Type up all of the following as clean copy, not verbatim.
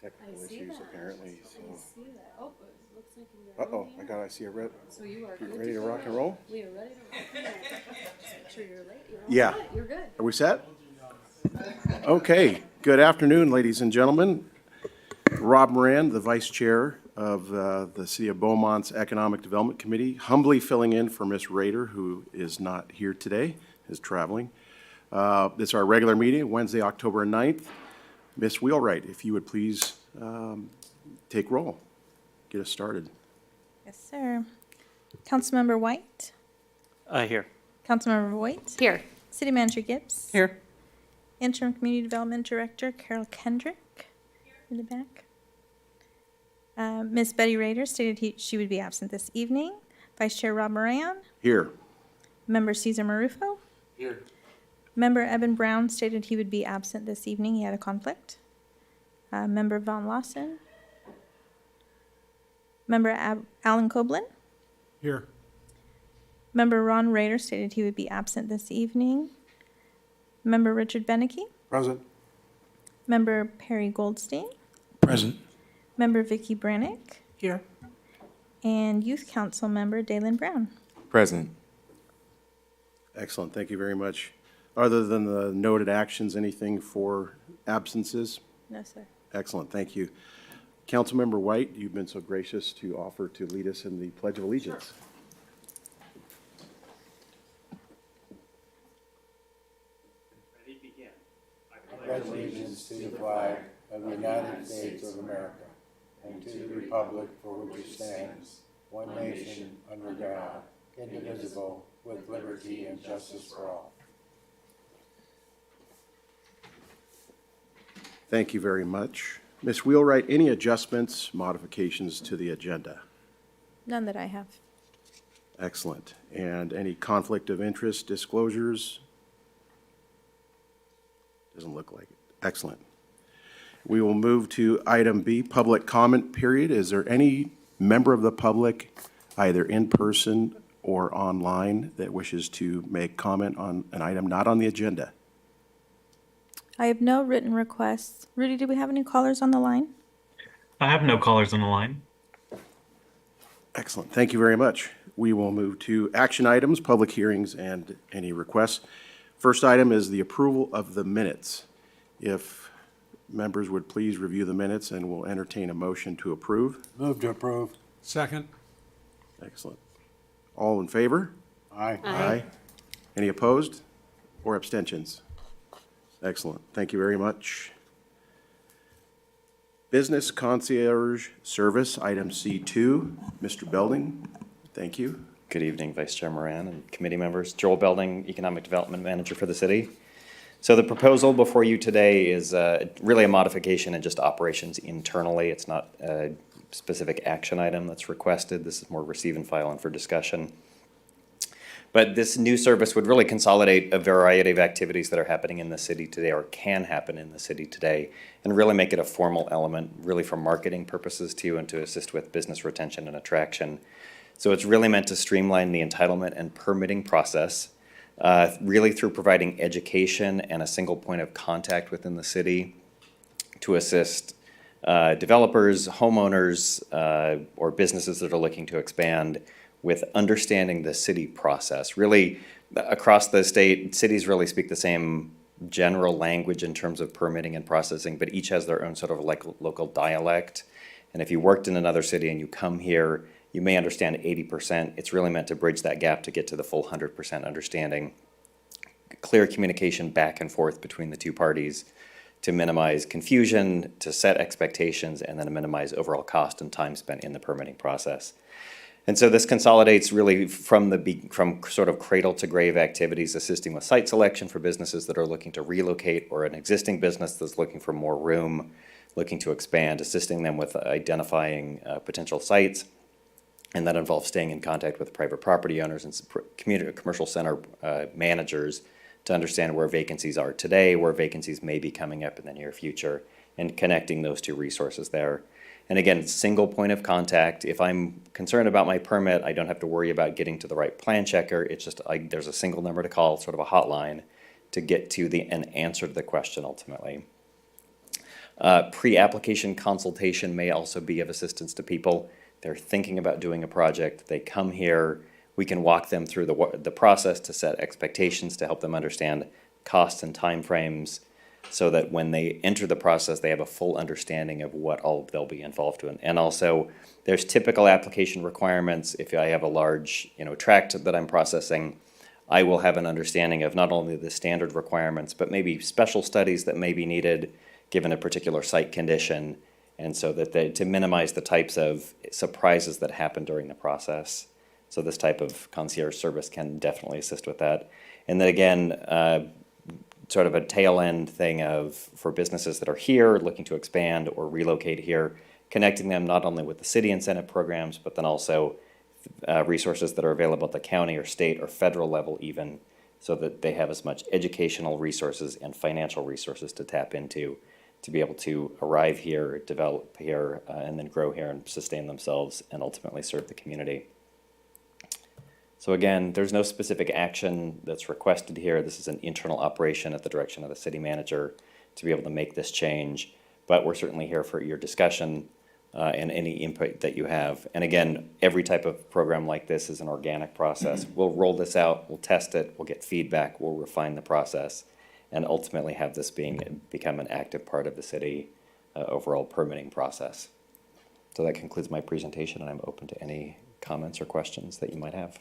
technical issues apparently. So. I see that. Oh, it looks like Uh-oh, I see a red. So you are good Ready to go. rock and roll? We are ready to rock and roll. Just make sure you're late. You're all Yeah. set. You're good. Are we set? Okay, good afternoon, ladies and gentlemen. Rob Moran, the Vice Chair of the City of Beaumont's Economic Development Committee, humbly filling in for Ms. Rader, who is not here today, is traveling. This is our regular meeting, Wednesday, October 9th. Ms. Wheelwright, if you would please take roll, get us started. Yes, sir. Councilmember White? Here. Councilmember Voigt? Here. City Manager Gibbs? Here. Interim Community Development Director Carol Kendrick? In the back. Ms. Betty Rader stated she would be absent this evening. Vice Chair Rob Moran? Here. Member Cesar Marufo? Here. Member Eben Brown stated he would be absent this evening. He had a conflict. Member Von Lawson? Member Alan Coblin? Here. Member Ron Rader stated he would be absent this evening. Member Richard Beneke? Present. Member Perry Goldstein? Present. Member Vicky Brannick? Here. And Youth Council Member Dalen Brown. Present. Excellent, thank you very much. Other than the noted actions, anything for absences? No, sir. Excellent, thank you. Councilmember White, you've been so gracious to offer to lead us in the Pledge of Allegiance. Ready, begin. I pledge allegiance to the flag of the United States of America and to the republic for which it stands, one nation, under God, indivisible, with liberty and justice for all. Thank you very much. Ms. Wheelwright, any adjustments, modifications to the agenda? None that I have. Excellent. And any conflict of interest disclosures? Doesn't look like it. Excellent. We will move to item B, public comment period. Is there any member of the public, either in person or online, that wishes to make comment on an item not on the agenda? I have no written requests. Rudy, do we have any callers on the line? I have no callers on the line. Excellent. Thank you very much. We will move to action items, public hearings, and any requests. First item is the approval of the minutes. If members would please review the minutes, and we'll entertain a motion to approve. Move to approve. Second. Excellent. All in favor? Aye. Aye. Any opposed or abstentions? Excellent. Thank you very much. Business Concierge Service, item C2. Mr. Belding, thank you. Good evening, Vice Chair Moran and committee members. Joel Belding, Economic Development Manager for the city. So the proposal before you today is really a modification and just operations internally. It's not a specific action item that's requested. This is more receive and file and for discussion. But this new service would really consolidate a variety of activities that are happening in the city today or can happen in the city today and really make it a formal element really for marketing purposes too and to assist with business retention and attraction. So it's really meant to streamline the entitlement and permitting process really through providing education and a single point of contact within the city to assist developers, homeowners, or businesses that are looking to expand with understanding the city process. Really, across the state, cities really speak the same general language in terms of permitting and processing, but each has their own sort of like local dialect. And if you worked in another city and you come here, you may understand 80%. It's really meant to bridge that gap to get to the full 100% understanding. Clear communication back and forth between the two parties to minimize confusion, to set expectations, and then to minimize overall cost and time spent in the permitting process. And so this consolidates really from sort of cradle to grave activities, assisting with site selection for businesses that are looking to relocate or an existing business that's looking for more room, looking to expand, assisting them with identifying potential sites. And that involves staying in contact with private property owners and commercial center managers to understand where vacancies are today, where vacancies may be coming up in the near future, and connecting those two resources there. And again, single point of contact. If I'm concerned about my permit, I don't have to worry about getting to the right plan checker. It's just there's a single number to call, sort of a hotline, to get to an answer to the question ultimately. Pre-application consultation may also be of assistance to people. They're thinking about doing a project, they come here, we can walk them through the process to set expectations, to help them understand costs and timeframes, so that when they enter the process, they have a full understanding of what all they'll be involved in. And also, there's typical application requirements. If I have a large, tract that I'm processing, I will have an understanding of not only the standard requirements, but maybe special studies that may be needed given a particular site condition, and so that to minimize the types of surprises that happen during the process. So this type of concierge service can definitely assist with that. And then again, sort of a tail end thing for businesses that are here, looking to expand or relocate here, connecting them not only with the city incentive programs, but then also resources that are available at the county or state or federal level even, so that they have as much educational resources and financial resources to tap into to be able to arrive here, develop here, and then grow here and sustain themselves and ultimately serve the community. So again, there's no specific action that's requested here. This is an internal operation at the direction of the city manager to be able to make this change. But we're certainly here for your discussion and any input that you have. And again, every type of program like this is an organic process. We'll roll this out, we'll test it, we'll get feedback, we'll refine the process, and ultimately have this become an active part of the city overall permitting process. So that concludes my presentation, and I'm open to any comments or questions that you might have.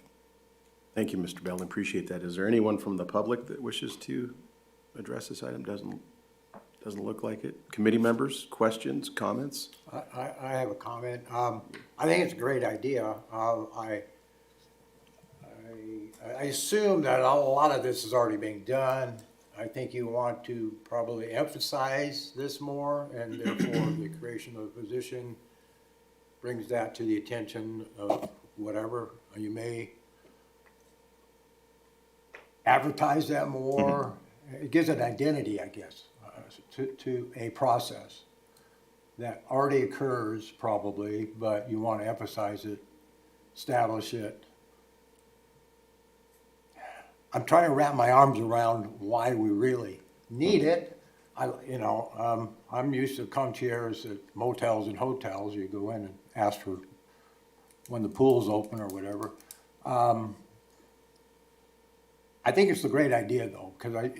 Thank you, Mr. Bell. Appreciate that. Is there anyone from the public that wishes to address this item? Doesn't look like it. Committee members, questions, comments? I have a comment. I think it's a great idea. I assume that a lot of this is already being done. I think you want to probably emphasize this more, and therefore the creation of a position brings that to the attention of whatever. You may advertise that more. It gives an identity, I guess, to a process that already occurs probably, but you want to emphasize it, establish it. I'm trying to wrap my arms around why we really need it. I'm used to concierge at motels and hotels. You go in and ask for when the pool's open or whatever. I think it's a great idea though, because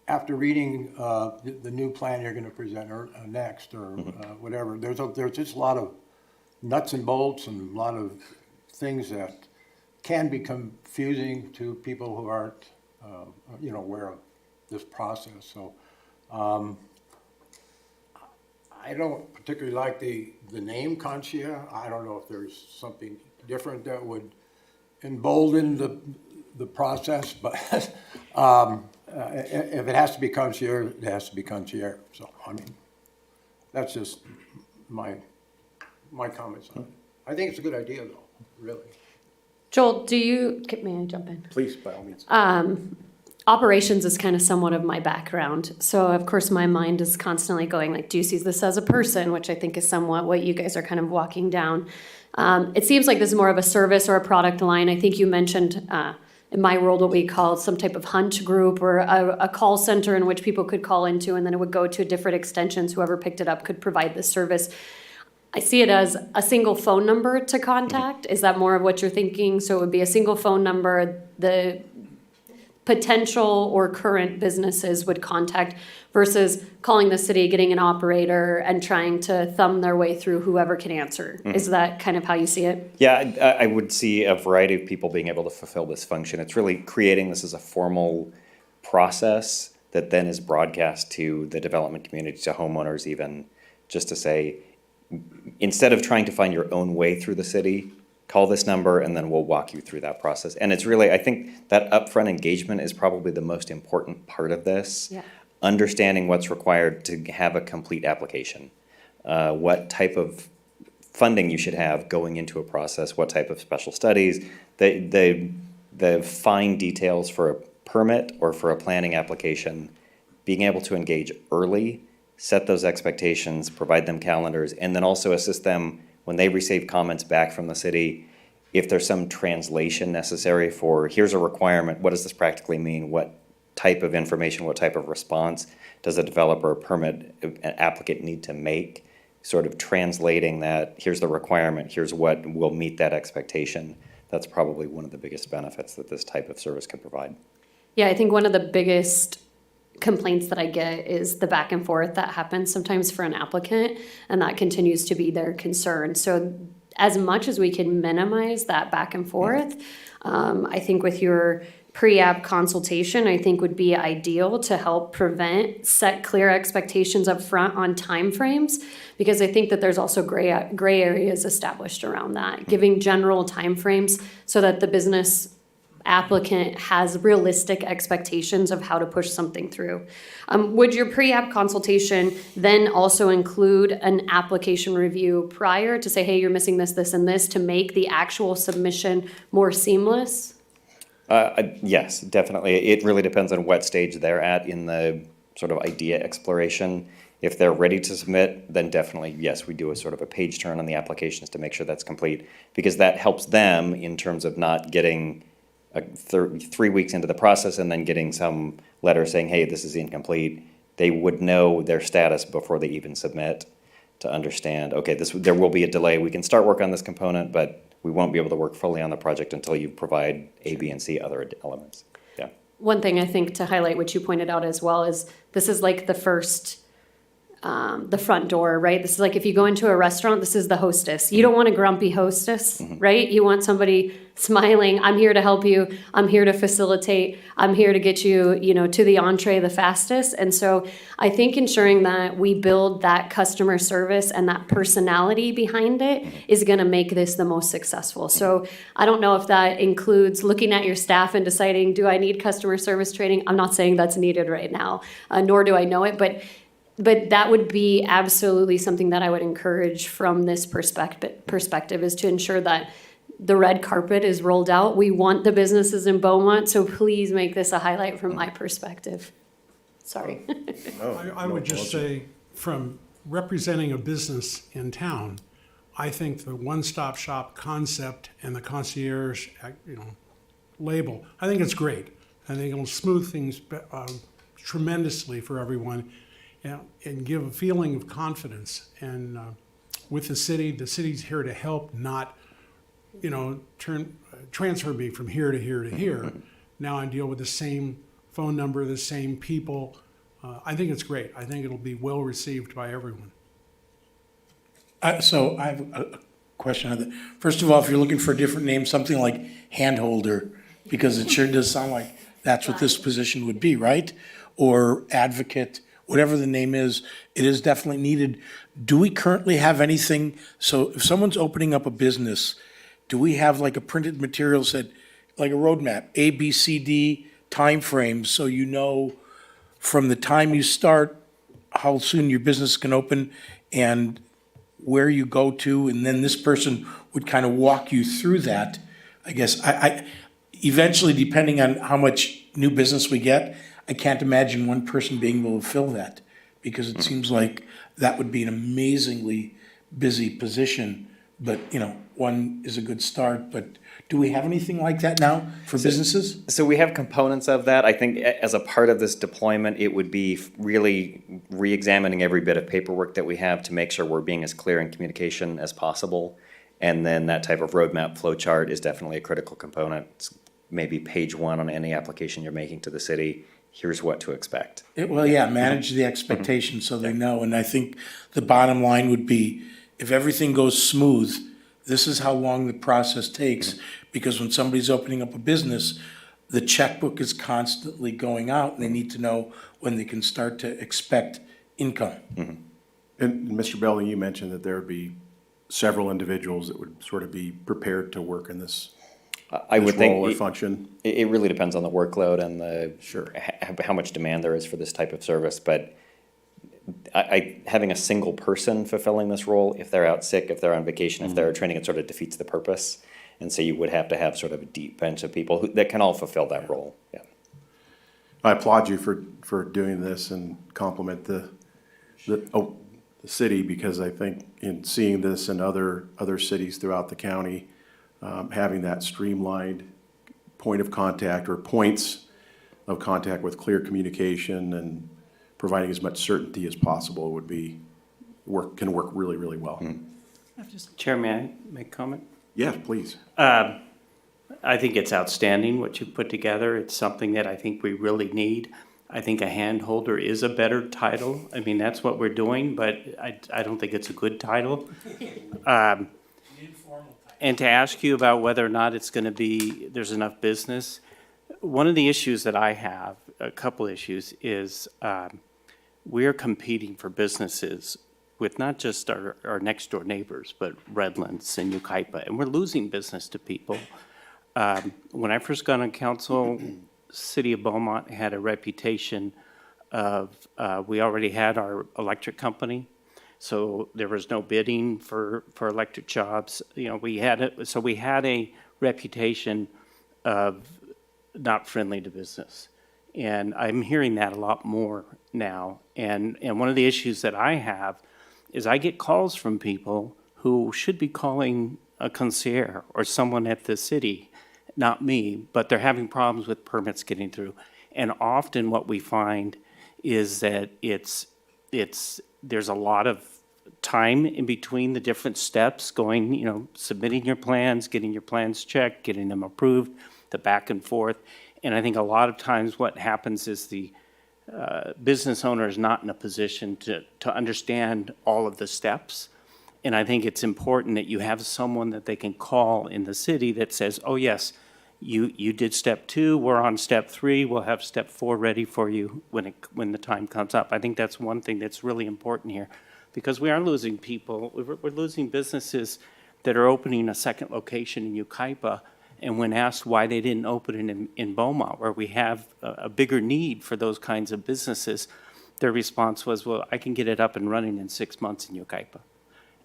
after reading the new plan you're going to present next or whatever, there's just a lot of nuts and bolts and a lot of things that can be confusing to people who aren't, aware of this process. So I don't particularly like the name concierge. I don't know if there's something different that would embolden the process, but if it has to be concierge, it has to be concierge. So, I mean, that's just my comments on it. I think it's a good idea though, really. Joel, may I jump in? Please, by all means. Operations is kind of somewhat of my background. So of course my mind is constantly going like, do you see this as a person, which I think is somewhat what you guys are kind of walking down. It seems like this is more of a service or a product line. I think you mentioned in my world what we call some type of hunt group or a call center in which people could call into, and then it would go to different extensions. Whoever picked it up could provide this service. I see it as a single phone number to contact. Is that more of what you're thinking? So it would be a single phone number, the potential or current businesses would contact versus calling the city, getting an operator and trying to thumb their way through whoever can answer. Is that kind of how you see it? Yeah, I would see a variety of people being able to fulfill this function. It's really creating this as a formal process that then is broadcast to the development community, to homeowners even, just to say, instead of trying to find your own way through the city, call this number and then we'll walk you through that process. And it's really, I think that upfront engagement is probably the most important part of this. Yeah. Understanding what's required to have a complete application. What type of funding you should have going into a process, what type of special studies, the fine details for a permit or for a planning application, being able to engage early, set those expectations, provide them calendars, and then also assist them when they receive comments back from the city. If there's some translation necessary for, here's a requirement, what does this practically mean? What type type of information, what type of response does a developer or permit applicant need to make? Sort of translating that, here's the requirement, here's what will meet that expectation. That's probably one of the biggest benefits that this type of service can provide. Yeah, I think one of the biggest complaints that I get is the back and forth that happens sometimes for an applicant, and that continues to be their concern. So as much as we can minimize that back and forth, I think with your pre-app consultation, I think would be ideal to help set clear expectations up front on timeframes, because I think that there's also gray areas established around that, giving general timeframes so that the business applicant has realistic expectations of how to push something through. Would your pre-app consultation then also include an application review prior to say, hey, you're missing this, this, and this, to make the actual submission more seamless? Yes, definitely. It really depends on what stage they're at in the sort of idea exploration. If they're ready to submit, then definitely, yes, we do a sort of a page turn on the applications to make sure that's complete, because that helps them in terms of not getting 3 weeks into the process and then getting some letter saying, hey, this is incomplete. They would know their status before they even submit to understand, okay, there will be a delay. We can start work on this component, but we won't be able to work fully on the project until you provide A, B, and C other elements. Yeah. One thing I think to highlight, which you pointed out as well, is this is like the front door, right? This is like if you go into a restaurant, this is the hostess. You don't want a grumpy hostess, right? You want somebody smiling. I'm here to help you. I'm here to facilitate. I'm here to get you, to the entree the fastest. And so I think ensuring that we build that customer service and that personality behind it is going to make this the most successful. So I don't know if that includes looking at your staff and deciding, do I need customer service training? I'm not saying that's needed right now, nor do I know it, but that would be absolutely something that I would encourage from this perspective is to ensure that the red carpet is rolled out. We want the businesses in Beaumont, so please make this a highlight from my perspective. Sorry. I would just say, from representing a business in town, I think the one-stop shop concept and the concierge, label, I think it's great. I think it'll smooth things tremendously for everyone, and give a feeling of confidence. And with the city's here to help, not, transfer me from here to here to here. Now I deal with the same phone number, the same people. I think it's great. I think it'll be well received by everyone. So I have a question on that. First of all, if you're looking for a different name, something like handholder, because it sure does sound like that's what this position would be, right? Or advocate, whatever the name is, it is definitely needed. Do we currently have anything, so if someone's opening up a business, do we have like a printed material said, like a roadmap, A, B, C, D, timeframes, so you know from the time you start, how soon your business can open and where you go to, and then this person would kind of walk you through that? I guess I eventually, depending on how much new business we get, I can't imagine one person being able to fill that, because it seems like that would be an amazingly busy position. But, one is a good start. But do we have anything like that now for businesses? So we have components of that. I think as a part of this deployment, it would be really re-examining every bit of paperwork that we have to make sure we're being as clear in communication as possible. And then that type of roadmap flow chart is definitely a critical component. It's maybe page 1 on any application you're making to the city. Here's what to expect. Manage the expectations so they know. And I think the bottom line would be, if everything goes smooth, this is how long the process takes. Because when somebody's opening up a business, the checkbook is constantly going out, and they need to know when they can start to expect income. And Mr. Belding, you mentioned that there would be several individuals that would sort of be prepared to work in this I would think role or function. it really depends on the workload and Sure. how much demand there is for this type of service. But having a single person fulfilling this role, if they're out sick, if they're on vacation, if they're training, it sort of defeats the purpose. And so you would have to have sort of a deep bench of people that can all fulfill that role. Yeah. I applaud you for doing this and compliment the city, because I think in seeing this in other cities throughout the county, having that streamlined point of contact or points of contact with clear communication and providing as much certainty as possible would be, can work really, really well. Chair, may I make a comment? Yeah, please. I think it's outstanding what you've put together. It's something that I think we really need. I think a hand holder is a better title. I mean, that's what we're doing, but I don't think it's a good title. And to ask you about whether or not it's gonna be, there's enough business. One of the issues that I have, a couple issues, is we're competing for businesses with not just our next door neighbors, but Redlands and Yucaipa, and we're losing business to people. When I first got on council, City of Beaumont had a reputation of, we already had our electric company, so there was no bidding for electric jobs. You know, we had a reputation of not friendly to business. And I'm hearing that a lot more now. And one of the issues that I have is I get calls from people who should be calling a concierge or someone at the city, not me, but they're having problems with permits getting through. And often what we find is that there's a lot of time in between the different steps going, you know, submitting your plans, getting your plans checked, getting them approved, the back and forth. And I think a lot of times what happens is the business owner is not in a position to understand all of the steps. And I think it's important that you have someone that they can call in the city that says, oh, yes, you did step 2, we're on step 3, we'll have step 4 ready for you when the time comes up. I think that's one thing that's really important here, because we are losing people. We're losing businesses that are opening a second location in Yucaipa, and when asked why they didn't open it in Beaumont, where we have a bigger need for those kinds of businesses, their response was, well, I can get it up and running in 6 months in Yucaipa.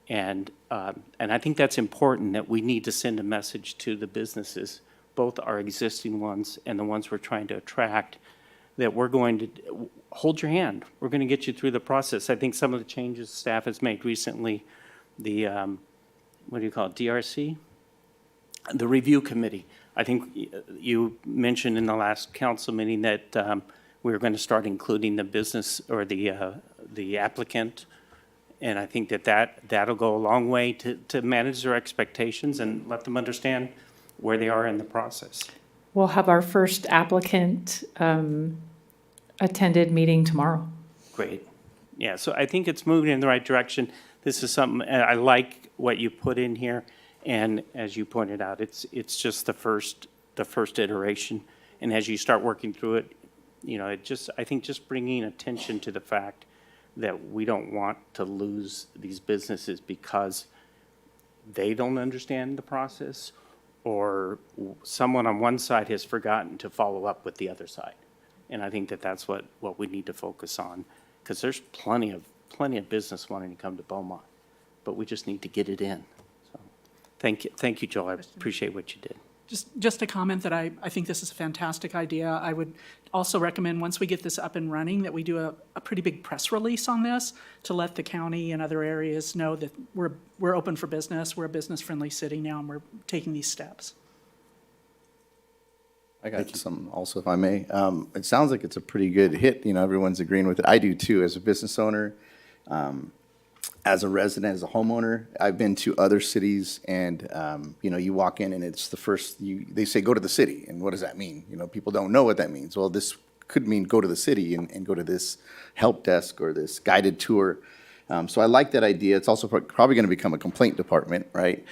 And I think that's important, that we need to send a message to the businesses, both our existing ones and the ones we're trying to attract, that we're going to hold your hand. We're going to get you through the process. I think some of the changes staff has made recently, the, what do you call it, DRC? The review committee. I think you mentioned in the last council meeting that we were going to start including the business or the applicant. And I think that'll go a long way to manage their expectations and let them understand where they are in the process. We'll have our first applicant attended meeting tomorrow. Great. Yeah, so I think it's moving in the right direction. This is something, I like what you put in here. And as you pointed out, it's just the first iteration. And as you start working through it, you know, I think just bringing attention to the fact that we don't want to lose these businesses because they don't understand the process, or someone on one side has forgotten to follow up with the other side. And I think that's what we need to focus on, because there's plenty of business wanting to come to Beaumont, but we just need to get it in. So thank you, Joel. I appreciate what you did. Just a comment that I think this is a fantastic idea. I would also recommend, once we get this up and running, that we do a pretty big press release on this to let the county and other areas know that we're open for business, we're a business-friendly city now, and we're taking these steps. I got some also, if I may. It sounds like it's a pretty good hit. You know, everyone's agreeing with it. I do too, as a business owner, as a resident, as a homeowner. I've been to other cities, and you know, you walk in and it's the first. They say go to the city, and what does that mean? You know, people don't know what that means. Well, this could mean go to the city and go to this help desk or this guided tour. So I like that idea. It's also probably going to become a complaint department, right?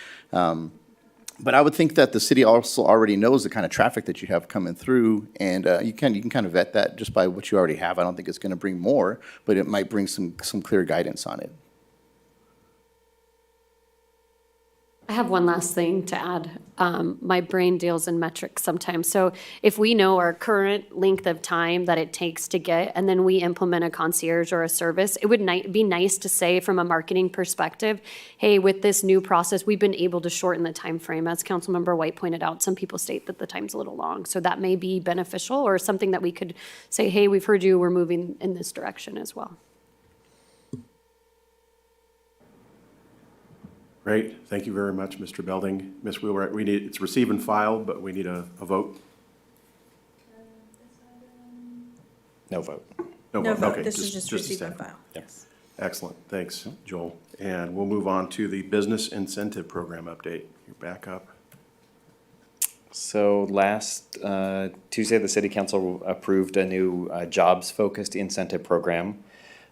But I would think that the city also already knows the kind of traffic that you have coming through, and you can kind of vet that just by what you already have. I don't think it's going to bring more, but it might bring some clear guidance on it. I have one last thing to add. My brain deals in metrics sometimes. So if we know our current length of time that it takes to get, and then we implement a concierge or a service, it would be nice to say from a marketing perspective, hey, with this new process, we've been able to shorten the time frame. As Councilmember White pointed out, some people state that the time's a little long. So that may be beneficial, or something that we could say, hey, we've heard you, we're moving in this direction as well. Great. Thank you very much, Mr. Belding. Ms. Wheelwright, it's receive and file, but we need a vote. No vote. No vote. vote, Okay, this is just a receive and staff. file. Yes. Excellent, thanks, Joel. And we'll move on to the Business Incentive Program update. You're back up. So last Tuesday, the City Council approved a new jobs-focused incentive program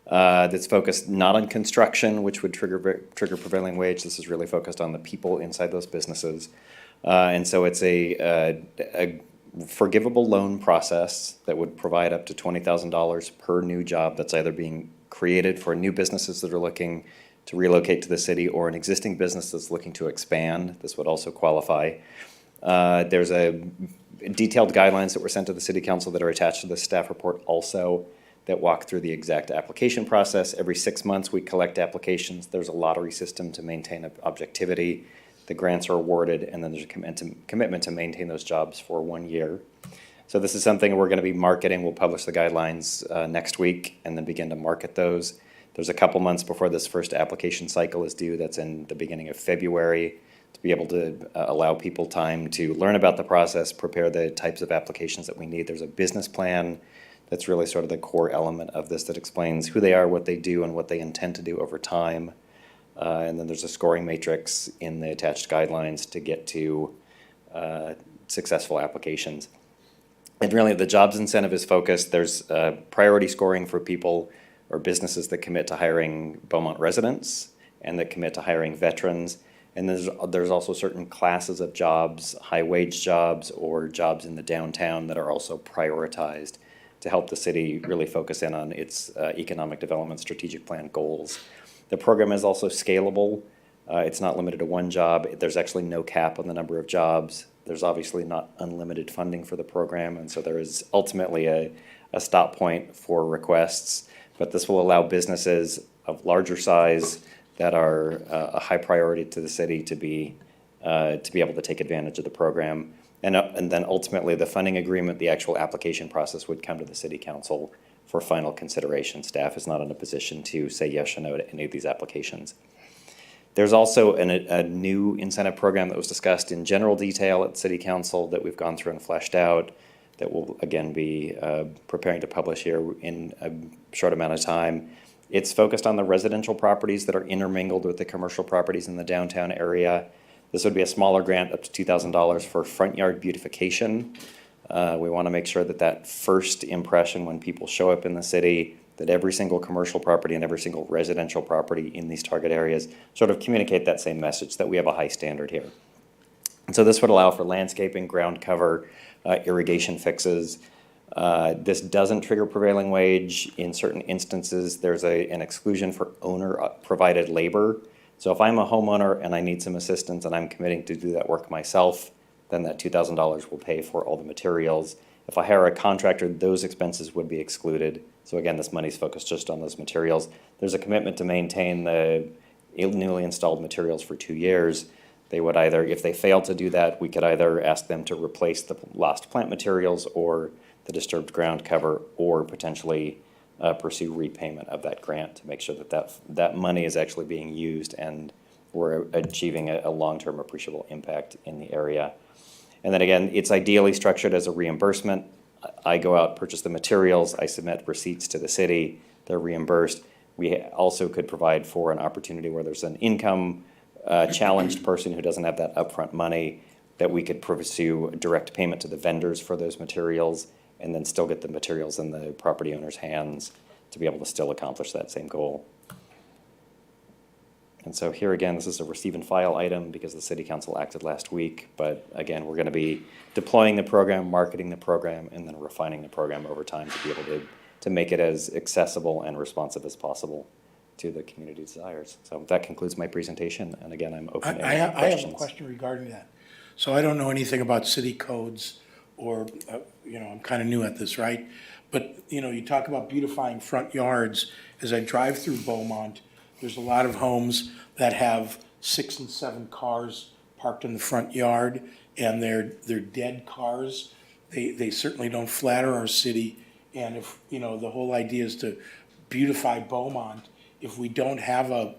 that's focused not on construction, which would trigger prevailing wage. This is really focused on the people inside those businesses. And so it's a forgivable loan process that would provide up to $20,000 per new job that's either being created for new businesses that are looking to relocate to the city or an existing business that's looking to expand. This would also qualify. There's a detailed guidelines that were sent to the City Council that are attached to the staff report also that walk through the exact application process. Every 6 months, we collect applications. There's a lottery system to maintain objectivity. The grants are awarded, and then there's a commitment to maintain those jobs for 1 year. So this is something we're going to be marketing. We'll publish the guidelines next week and then begin to market those. There's a couple months before this first application cycle is due. That's in the beginning of February, to be able to allow people time to learn about the process, prepare the types of applications that we need. There's a business plan that's really sort of the core element of this that explains who they are, what they do, and what they intend to do over time. And then there's a scoring matrix in the attached guidelines to get to successful applications. And really, the jobs incentive is focused. There's priority scoring for people or businesses that commit to hiring Beaumont residents and that commit to hiring veterans. And there's also certain classes of jobs, high-wage jobs or jobs in the downtown that are also prioritized to help the city really focus in on its economic development strategic plan goals. The program is also scalable. It's not limited to one job. There's actually no cap on the number of jobs. There's obviously not unlimited funding for the program, and so there is ultimately a stop point for requests. But this will allow businesses of larger size that are a high priority to the city to be able to take advantage of the program. And then ultimately, the funding agreement, the actual application process would come to the City Council for final consideration. Staff is not in a position to say yes or no to any of these applications. There's also a new incentive program that was discussed in general detail at City Council that we've gone through and fleshed out that we'll again be preparing to publish here in a short amount of time. It's focused on the residential properties that are intermingled with the commercial properties in the downtown area. This would be a smaller grant up to $2,000 for front yard beautification. We want to make sure that that first impression when people show up in the city, that every single commercial property and every single residential property in these target areas sort of communicate that same message that we have a high standard here. And so this would allow for landscaping, ground cover, irrigation fixes. This doesn't trigger prevailing wage. In certain instances, there's an exclusion for owner-provided labor. So if I'm a homeowner and I need some assistance and I'm committing to do that work myself, then that $2,000 will pay for all the materials. If I hire a contractor, those expenses would be excluded. So again, this money is focused just on those materials. There's a commitment to maintain the newly installed materials for 2 years. They would either, if they fail to do that, we could either ask them to replace the lost plant materials or the disturbed ground cover, or potentially pursue repayment of that grant to make sure that money is actually being used and we're achieving a long-term appreciable impact in the area. And then again, it's ideally structured as a reimbursement. I go out, purchase the materials, I submit receipts to the city, they're reimbursed. We also could provide for an opportunity where there's an income challenged person who doesn't have that upfront money, that we could pursue direct payment to the vendors for those materials and then still get the materials in the property owner's hands to be able to still accomplish that same goal. And so here again, this is a receive and file item because the City Council acted last week. But again, we're going to be deploying the program, marketing the program, and then refining the program over time to be able to make it as accessible and responsive as possible to the community desires. So that concludes my presentation. And again, I'm open to any questions. I have a question regarding that. So I don't know anything about city codes or, I'm kind of new at this, right? But, you talk about beautifying front yards. As I drive through Beaumont, there's a lot of homes that have 6 and 7 cars parked in the front yard, and they're dead cars. They certainly don't flatter our city. And if, the whole idea is to beautify Beaumont, if we don't have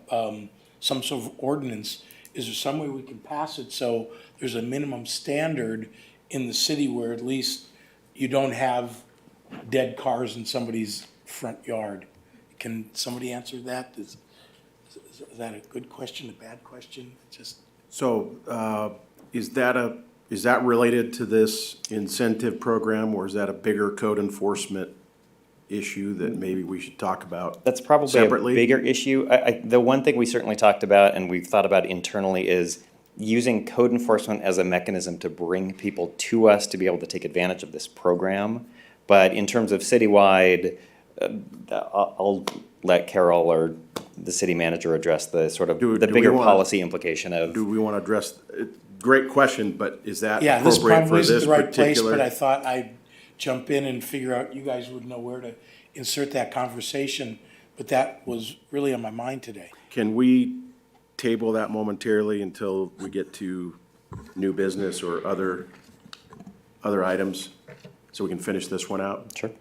some sort of ordinance, is there some way we can pass it so there's a minimum standard in the city where at least you don't have dead cars in somebody's front yard. Can somebody answer that? Is that a good question, a bad question? Just, So, is that related to this incentive program, or is that a bigger code enforcement issue that maybe we should talk about That's probably separately? a bigger issue. The one thing we certainly talked about and we've thought about internally is using code enforcement as a mechanism to bring people to us to be able to take advantage of this program. But in terms of citywide, I'll let Carol or the city manager address the sort of Do the we bigger wanna- policy implication of. Do we want to address, great question, but is that yeah, this appropriate probably for isn't this the right place, particular? but I thought I'd jump in and figure out, you guys would know where to insert that conversation, but that was really on my mind today. Can we table that momentarily until we get to new business or other items, so we can finish this one out? Sure.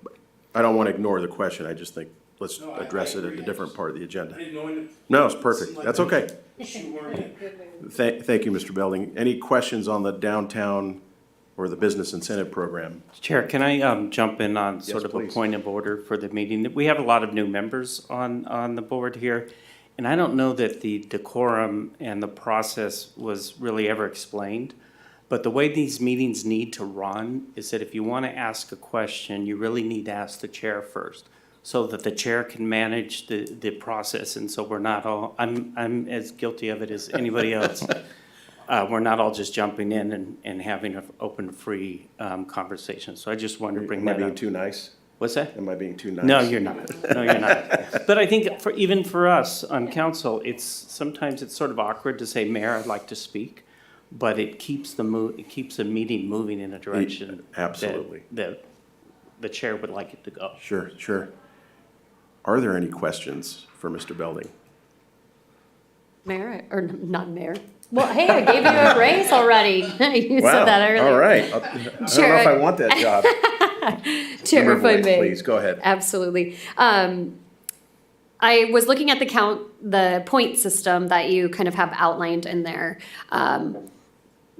I don't want to ignore the question, I just think, let's address it at a different part of the agenda. didn't know when to. No, it's perfect, that's okay. Shoehorn in. Thank you, Mr. Belding. Any questions on the downtown or the business incentive program? Chair, can I jump in on sort of a please. point of order for the meeting? We have a lot of new members on the board here, and I don't know that the decorum and the process was really ever explained. But the way these meetings need to run is that if you want to ask a question, you really need to ask the chair first, so that the chair can manage the process, and so we're not all, I'm as guilty of it as anybody else. We're not all just jumping in and having an open, free conversation. So I just wanted to bring Am I that being up. too nice? What's that? Am I being too nice? No, you're not. No, you're not. But I think even for us on council, sometimes it's sort of awkward to say, Mayor, I'd like to speak. But it keeps the meeting moving in a direction. Absolutely. That the chair would like it to go. Sure, sure. Are there any questions for Mr. Belding? Mayor, or not mayor? Well, hey, I gave you a raise already. You said that earlier. All right. I don't know Chair, if I want that job. Chair, if I Member White, may. please, go ahead. Absolutely. I was looking at the point system that you kind of have outlined in there.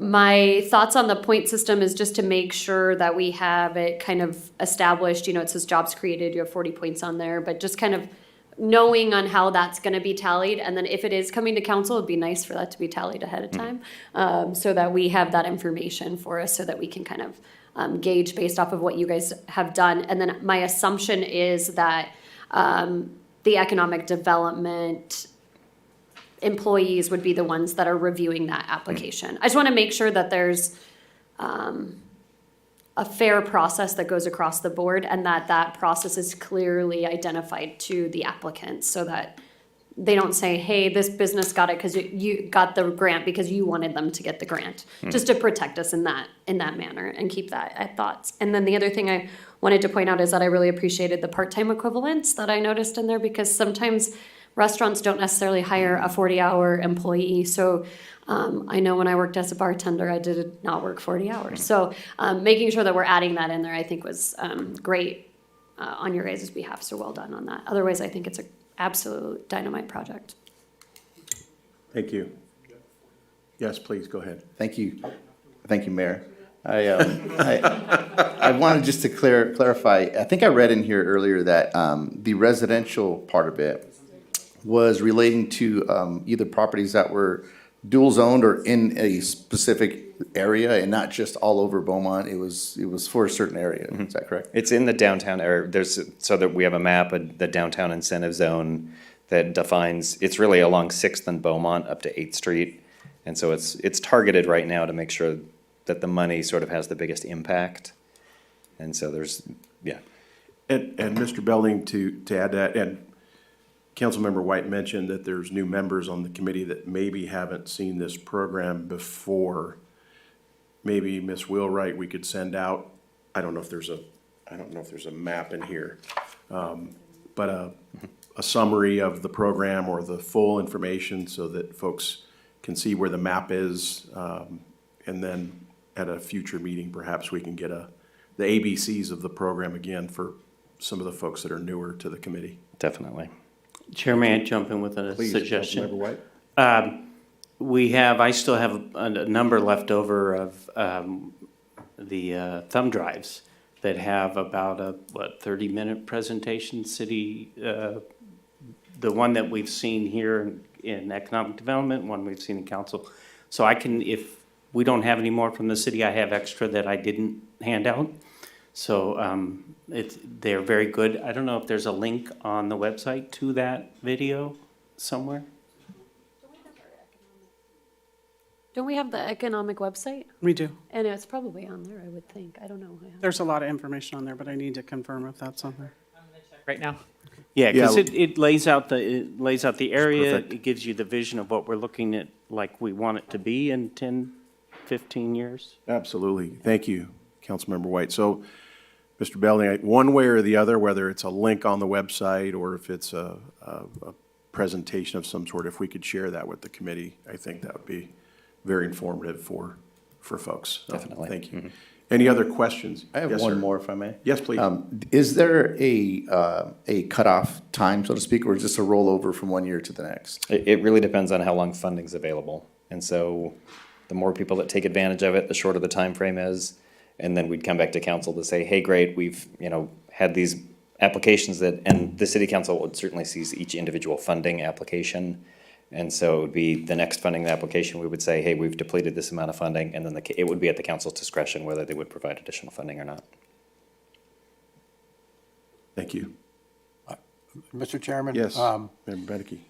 My thoughts on the point system is just to make sure that we have it kind of established, it says jobs created, you have 40 points on there, but just kind of knowing on how that's gonna be tallied, and then if it is coming to council, it'd be nice for that to be tallied ahead of time, so that we have that information for us, so that we can kind of gauge based off of what you guys have done. And then my assumption is that the economic development employees would be the ones that are reviewing that application. I just want to make sure that there's a fair process that goes across the board, and that process is clearly identified to the applicants, so that they don't say, hey, this business got it because you got the grant because you wanted them to get the grant. Just to protect us in that manner and keep that at thoughts. And then the other thing I wanted to point out is that I really appreciated the part-time equivalents that I noticed in there, because sometimes restaurants don't necessarily hire a 40-hour employee. So I know when I worked as a bartender, I did not work 40 hours. So making sure that we're adding that in there, I think was great on your guys' behalf. So well done on that. Otherwise, I think it's an absolute dynamite project. Thank you. Yes, please, go ahead. Thank you, Mayor. I wanted just to clarify, I think I read in here earlier that the residential part of it was relating to either properties that were dual zoned or in a specific area and not just all over Beaumont. It was for a certain area. Is that correct? It's in the downtown area. So that we have a map of the downtown incentive zone that defines, it's really along 6th and Beaumont up to 8th Street. And so it's targeted right now to make sure that the money sort of has the biggest impact. And so yeah. And Mr. Belding, to add that, and Councilmember White mentioned that there's new members on the committee that maybe haven't seen this program before. Maybe Ms. Wheelwright, we could send out, I don't know if there's a map in here, but a summary of the program or the full information so that folks can see where the map is. And then at a future meeting, perhaps we can get the ABCs of the program again for some of the folks that are newer to the committee. Definitely. Chair, may I jump in with a Please, suggestion? Councilmember White. I still have a number left over of the thumb drives. that have about a, 30-minute presentation, the one that we've seen here in economic development, one we've seen in council. So I can, if we don't have any more from the city, I have extra that I didn't hand out. So they're very good. I don't know if there's a link on the website to that video somewhere. Don't we have the economic website? We do. And it's probably on there, I would think. I don't know. There's a lot of information on there, but I need to confirm if that's on there. Right now. Yeah, because Yeah. it lays out the area, perfect. it gives you the vision of what we're looking at, like we want it to be in 10, 15 years. Absolutely. Thank you, Councilmember White. So, Mr. Belding, one way or the other, whether it's a link on the website or if it's a presentation of some sort, if we could share that with the committee, I think that would be very informative for folks. So, Definitely. Thank you. Any other questions? I have Yes, one sir. more, if I may. Yes, please. Is there a cutoff time, so to speak, or is this a rollover from one year to the next? It really depends on how long funding's available. And so the more people that take advantage of it, the shorter the time frame is. And then we'd come back to council to say, hey, great, we've, had these applications and the city council would certainly seize each individual funding application. And so it would be the next funding application, we would say, hey, we've depleted this amount of funding, and then it would be at the council's discretion whether they would provide additional funding or not. Thank you. Mr. Chairman? Yes, Member Bedeke.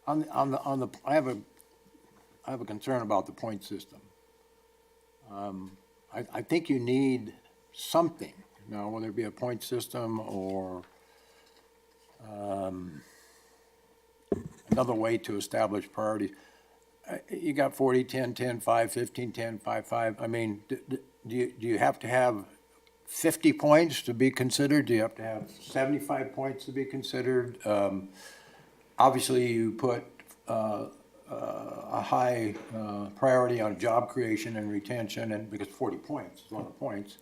I have a concern about the point system. I think you need something, whether it be a point system or another way to establish priorities. You got 40, 10, 10, 5, 15, 10, 5, 5. I mean, do you have to have 50 points to be considered? Do you have to have 75 points to be considered? Obviously, you put a high priority on job creation and retention, and because 40 points is a lot of points.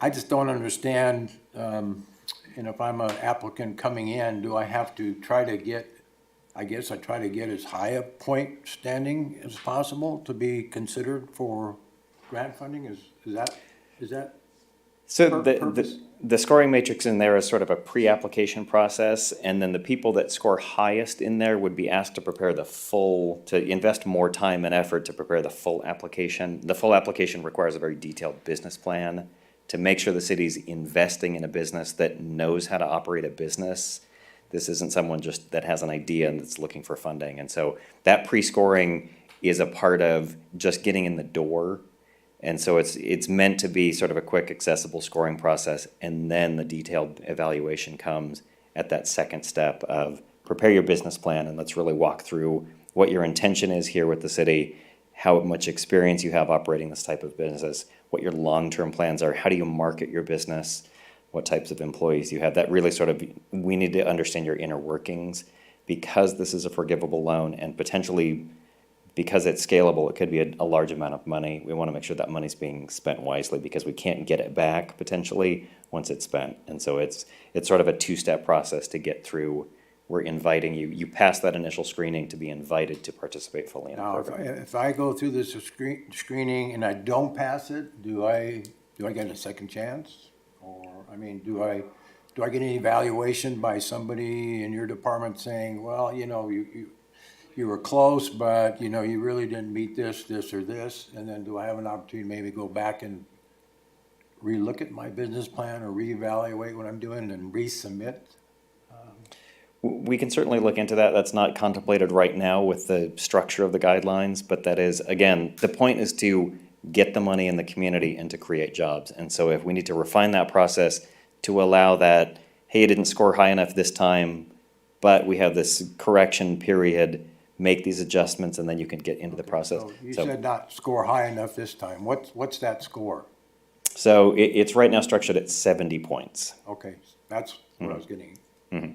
I just don't understand, if I'm an applicant coming in, do I have to try to get, I guess I try to get as high a point standing as possible to be considered for grant funding? Is that? So Purpose? the scoring matrix in there is sort of a pre-application process, and then the people that score highest in there would be asked to prepare to invest more time and effort to prepare the full application. The full application requires a very detailed business plan to make sure the city's investing in a business that knows how to operate a business. This isn't someone just that has an idea and that's looking for funding. And so that pre-scoring is a part of just getting in the door. And so it's meant to be sort of a quick, accessible scoring process, and then the detailed evaluation comes at that second step of prepare your business plan, and let's really walk through what your intention is here with the city, how much experience you have operating this type of business, what your long-term plans are, how do you market your business, what types of employees you have. That really sort of, we need to understand your inner workings, because this is a forgivable loan, and potentially because it's scalable, it could be a large amount of money. We want to make sure that money's being spent wisely, because we can't get it back potentially once it's spent. And so it's sort of a two-step process to get through. We're inviting you. You pass that initial screening to be invited to participate fully in the Now, program. if I go through this screening and I don't pass it, do I get a second chance? Or, I mean, do I get any evaluation by somebody in your department saying, well, you were close, but, you really didn't meet this, or this? And then do I have an opportunity to maybe go back and relook at my business plan or reevaluate what I'm doing and resubmit? We can certainly look into that. That's not contemplated right now with the structure of the guidelines, but that is, again, the point is to get the money in the community and to create jobs. And so if we need to refine that process to allow that, hey, you didn't score high enough this time, but we have this correction period, make these adjustments, and then you can get into the process. So you said not score high enough this time. What's that score? So it's right now structured at 70 points. Okay, that's what I was getting.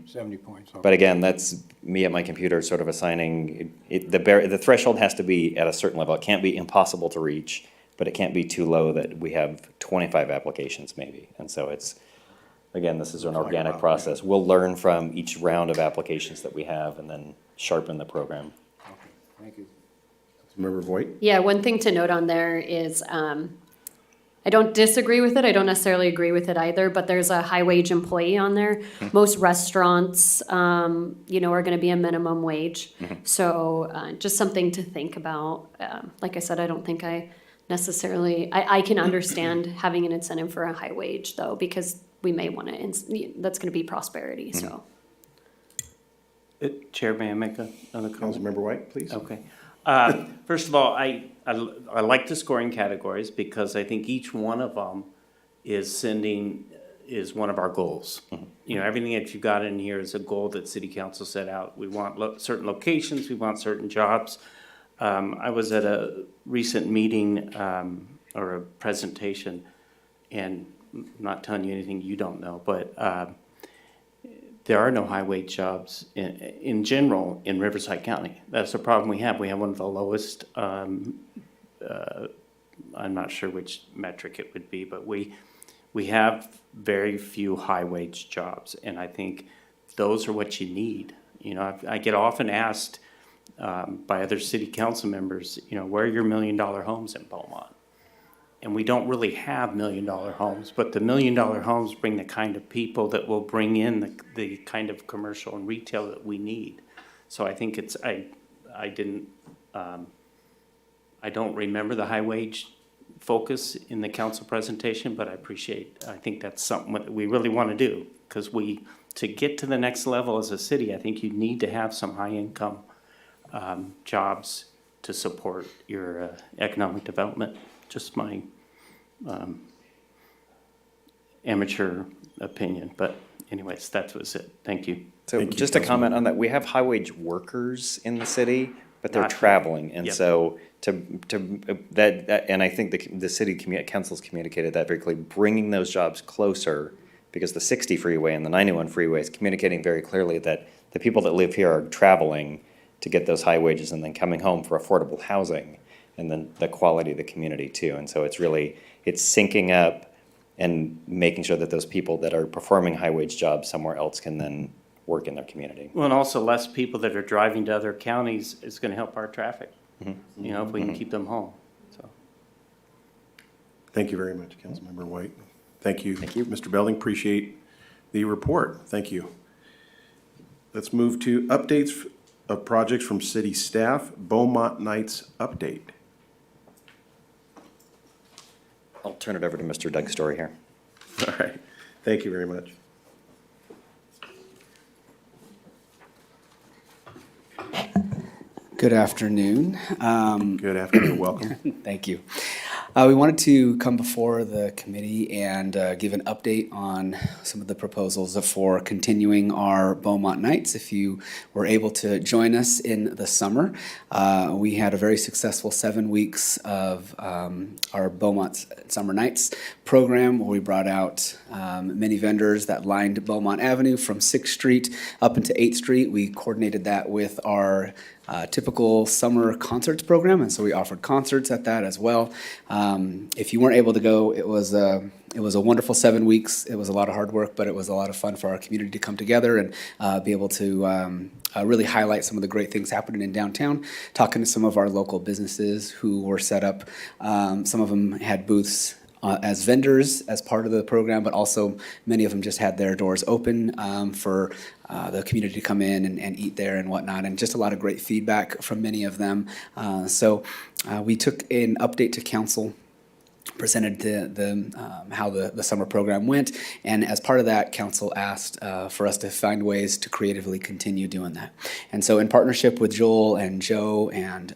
70 points. Okay. But again, that's me at my computer sort of assigning, the threshold has to be at a certain level. It can't be impossible to reach, but it can't be too low that we have 25 applications maybe. And so again, this is an organic process. We'll learn from each round of applications that we have and then sharpen the program. Okay, thank you. Councilmember Voigt? Yeah, one thing to note on there is, I don't disagree with it. I don't necessarily agree with it either, but there's a high wage employee on there. Most restaurants, are gonna be a minimum wage. So, just something to think about. Like I said, I don't think I necessarily, I can understand having an incentive for a high wage though, because we may wanna, that's gonna be prosperity, so. Chair, may I make another comment? Councilmember White, please. Okay. First of all, I like the scoring categories because I think each one of them is one of our goals. Everything that you got in here is a goal that city council set out. We want certain locations, we want certain jobs. I was at a recent meeting, or a presentation, and I'm not telling you anything you don't know, but, there are no high-wage jobs in general in Riverside County. That's the problem we have. We have one of the lowest, I'm not sure which metric it would be, but we have very few high-wage jobs, and I think those are what you need. I get often asked by other city council members, where are your $1 million homes in Beaumont? And we don't really have $1 million homes, but the $1 million homes bring the kind of people that will bring in the kind of commercial and retail that we need. So I think I don't remember the high wage focus in the council presentation, but I think that's something that we really want to do, because to get to the next level as a city, I think you need to have some high income jobs to support your economic development. Just my amateur opinion, but anyways, that was it. Thank you. So Thank you, just to comment on that, we have high wage workers in the city, but they're Not- traveling, and Yep. so and I think the city council's communicated that very clearly, bringing those jobs closer, because the 60 freeway and the 91 freeway is communicating very clearly that the people that live here are traveling to get those high wages and then coming home for affordable housing, and then the quality of the community too. And so it's syncing up and making sure that those people that are performing high wage jobs somewhere else can then work in their community. Well, and also less people that are driving to other counties is going to help our traffic, if we can keep them home, so. Thank you very much, Councilmember White. Thank you. Thank you. Mr. Belding, appreciate the report. Thank you. Let's move to updates of projects from city staff. Beaumont Nights update. I'll turn it over to Mr. Doug Story here. All right. Thank you very much. Good afternoon. Good afternoon. Welcome. Thank you. We wanted to come before the committee and give an update on some of the proposals for continuing our Beaumont Nights. If you were able to join us in the summer, we had a very successful 7 weeks of our Beaumont Summer Nights program, where we brought out many vendors that lined Beaumont Avenue from 6th Street up into 8th Street. We coordinated that with our typical summer concerts program, and so we offered concerts at that as well. If you weren't able to go, it was a wonderful 7 weeks. It was a lot of hard work, but it was a lot of fun for our community to come together and be able to really highlight some of the great things happening in downtown, talking to some of our local businesses who were set up. Some of them had booths as vendors as part of the program, but also many of them just had their doors open for the community to come in and eat there and whatnot, and just a lot of great feedback from many of them. So we took an update to council, presented how the summer program went, and as part of that, council asked for us to find ways to creatively continue doing that. And so in partnership with Joel and Joe and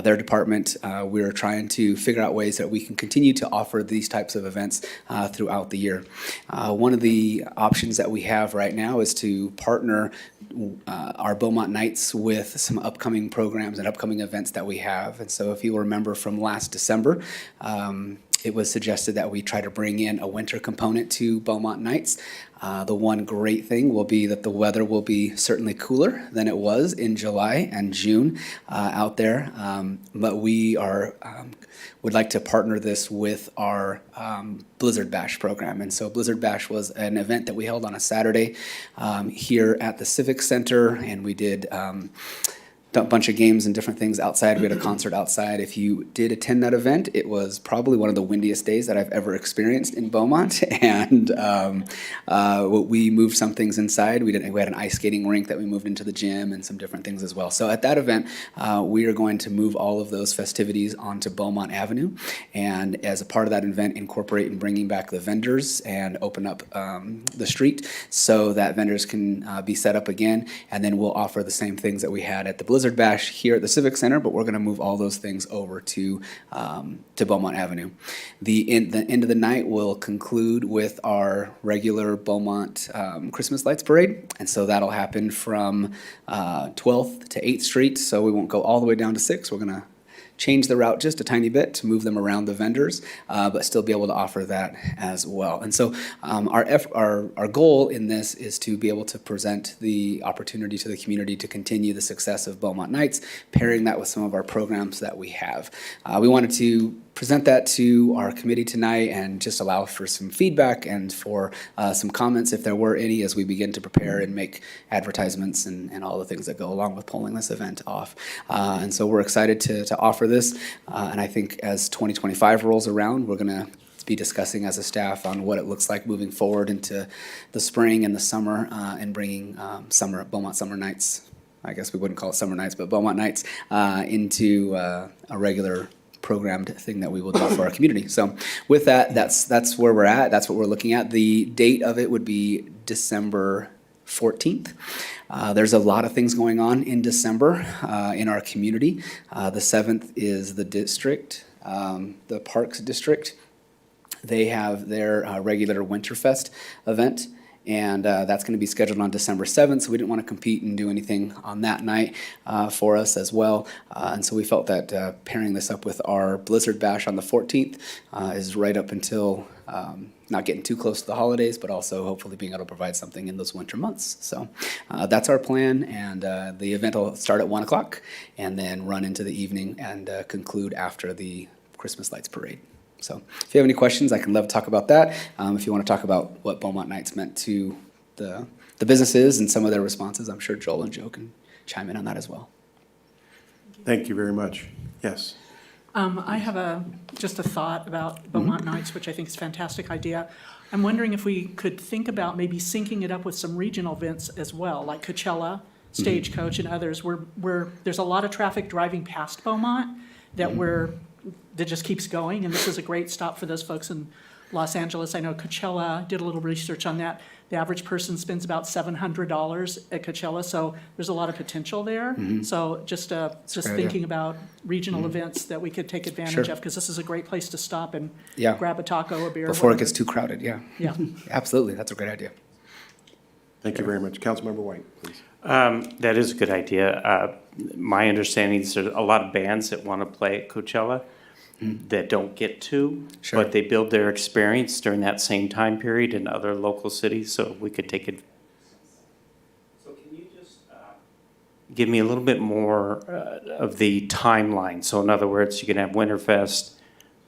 their department, we're trying to figure out ways that we can continue to offer these types of events throughout the year. One of the options that we have right now is to partner our Beaumont Nights with some upcoming programs and upcoming events that we have. And so if you remember from last December, it was suggested that we try to bring in a winter component to Beaumont Nights. The one great thing will be that the weather will be certainly cooler than it was in July and June out there. But we would like to partner this with our Blizzard Bash program. And so Blizzard Bash was an event that we held on a Saturday here at the Civic Center, and we did bunch of games and different things outside. We had a concert outside. If you did attend that event, it was probably one of the windiest days that I've ever experienced in Beaumont. And we moved some things inside. We had an ice skating rink that we moved into the gym and some different things as well. So at that event, we are going to move all of those festivities onto Beaumont Avenue. And as a part of that event, incorporate and bringing back the vendors and open up the street so that vendors can be set up again. And then we'll offer the same things that we had at the Blizzard Bash here at the Civic Center, but we're going to move all those things over to Beaumont Avenue. The end of the night will conclude with our regular Beaumont Christmas Lights Parade, and so that'll happen from 12th to 8th Street, so we won't go all the way down to 6th. We're going to change the route just a tiny bit to move them around the vendors, but still be able to offer that as well. And so our goal in this is to be able to present the opportunity to the community to continue the success of Beaumont Nights, pairing that with some of our programs that we have. We wanted to present that to our committee tonight and just allow for some feedback and for some comments if there were any as we begin to prepare and make advertisements and all the things that go along with pulling this event off. And so we're excited to offer this. And I think as 2025 rolls around, we're going to be discussing as a staff on what it looks like moving forward into the spring and the summer and bringing Beaumont Summer Nights, I guess we wouldn't call it Summer Nights, but Beaumont Nights into a regular programmed thing that we will do for our community. So with that, that's where we're at. That's what we're looking at. The date of it would be December 14th. There's a lot of things going on in December in our community. The 7th is the district, the Parks District. They have their regular Winterfest event, and that's going to be scheduled on December 7th, so we didn't want to compete and do anything on that night for us as well. And so we felt that pairing this up with our Blizzard Bash on the 14th is right up until not getting too close to the holidays, but also hopefully being able to provide something in those winter months. So that's our plan, and the event will start at 1 o'clock and then run into the evening and conclude after the Christmas Lights Parade. So if you have any questions, I can love to talk about that. If you want to talk about what Beaumont Nights meant to the businesses and some of their responses, I'm sure Joel and Joe can chime in on that as well. Thank you very much. Yes. I have just a thought about Beaumont Nights, which I think is a fantastic idea. I'm wondering if we could think about maybe syncing it up with some regional events as well, like Coachella, Stagecoach, and others, where there's a lot of traffic driving past Beaumont that just keeps going, and this is a great stop for those folks in Los Angeles. I know Coachella, did a little research on that. The average person spends about $700 at Coachella, so there's a lot of potential there. So just thinking about regional events that we could take advantage of, because this is a great place to stop and grab a taco, a beer. Before whatever. it gets too crowded, yeah. Absolutely, that's a great idea. Thank you very much. Councilmember White, please. That is a good idea. My understanding is there's a lot of bands that want to play at Coachella that don't get to, but they build their experience during that same time period in other local cities, so we could take it. So can you just give me a little bit more of the timeline? So in other words, you can have Winterfest,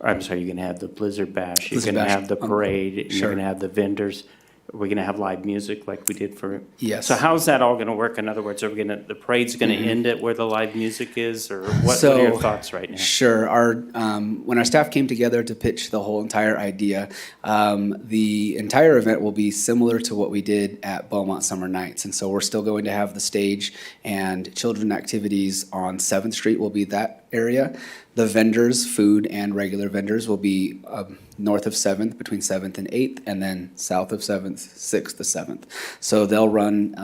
you're going to have the Blizzard Bash, you're going to have the parade, and you're going to have the vendors. We're going to have live music like we did for. Yes. So how's that all going to work? In other words, the parade's going to end at where the live music is, or what are your thoughts right now? Sure. When our staff came together to pitch the whole entire idea, the entire event will be similar to what we did at Beaumont Summer Nights. And so we're still going to have the stage and children activities on 7th Street will be that area. The vendors, food and regular vendors, will be north of 7th, between 7th and 8th, and then south of 7th, 6th to 7th. So they'll run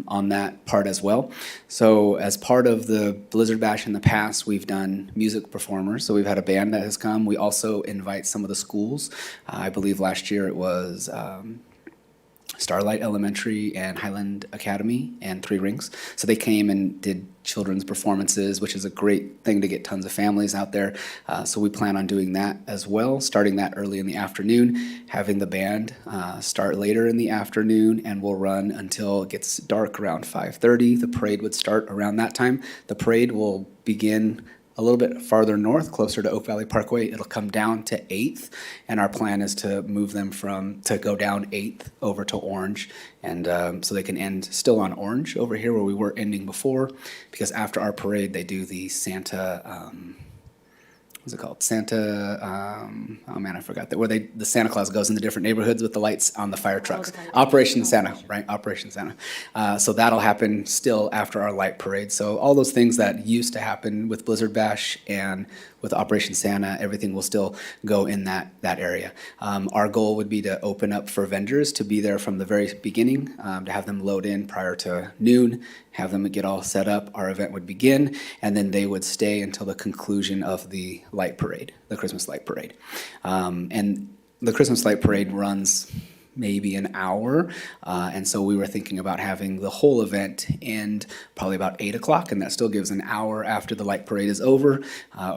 on that part as well. So as part of the Blizzard Bash in the past, we've done music performers. So we've had a band that has come. We also invite some of the schools. I believe last year it was Starlight Elementary and Highland Academy and Three Rings. So they came and did children's performances, which is a great thing to get tons of families out there. So we plan on doing that as well, starting that early in the afternoon, having the band start later in the afternoon, and we'll run until it gets dark around 5:30. The parade would start around that time. The parade will begin a little bit farther north, closer to Oak Valley Parkway, it'll come down to 8th. And our plan is to move them to go down 8th over to Orange. And so they can end still on Orange over here where we were ending before. Because after our parade, they do the Santa, what's it called? Santa, oh man, I forgot that, where the Santa Claus goes in the different neighborhoods with the lights on the fire trucks. Operation Santa, right? Operation Santa. So that'll happen still after our light parade. So all those things that used to happen with Blizzard Bash and with Operation Santa, everything will still go in that area. Our goal would be to open up for vendors to be there from the very beginning, to have them load in prior to noon, have them get all set up. Our event would begin, and then they would stay until the conclusion of the light parade, the Christmas light parade. And the Christmas light parade runs maybe an hour, and so we were thinking about having the whole event end probably about 8 o'clock, and that still gives an hour after the light parade is over.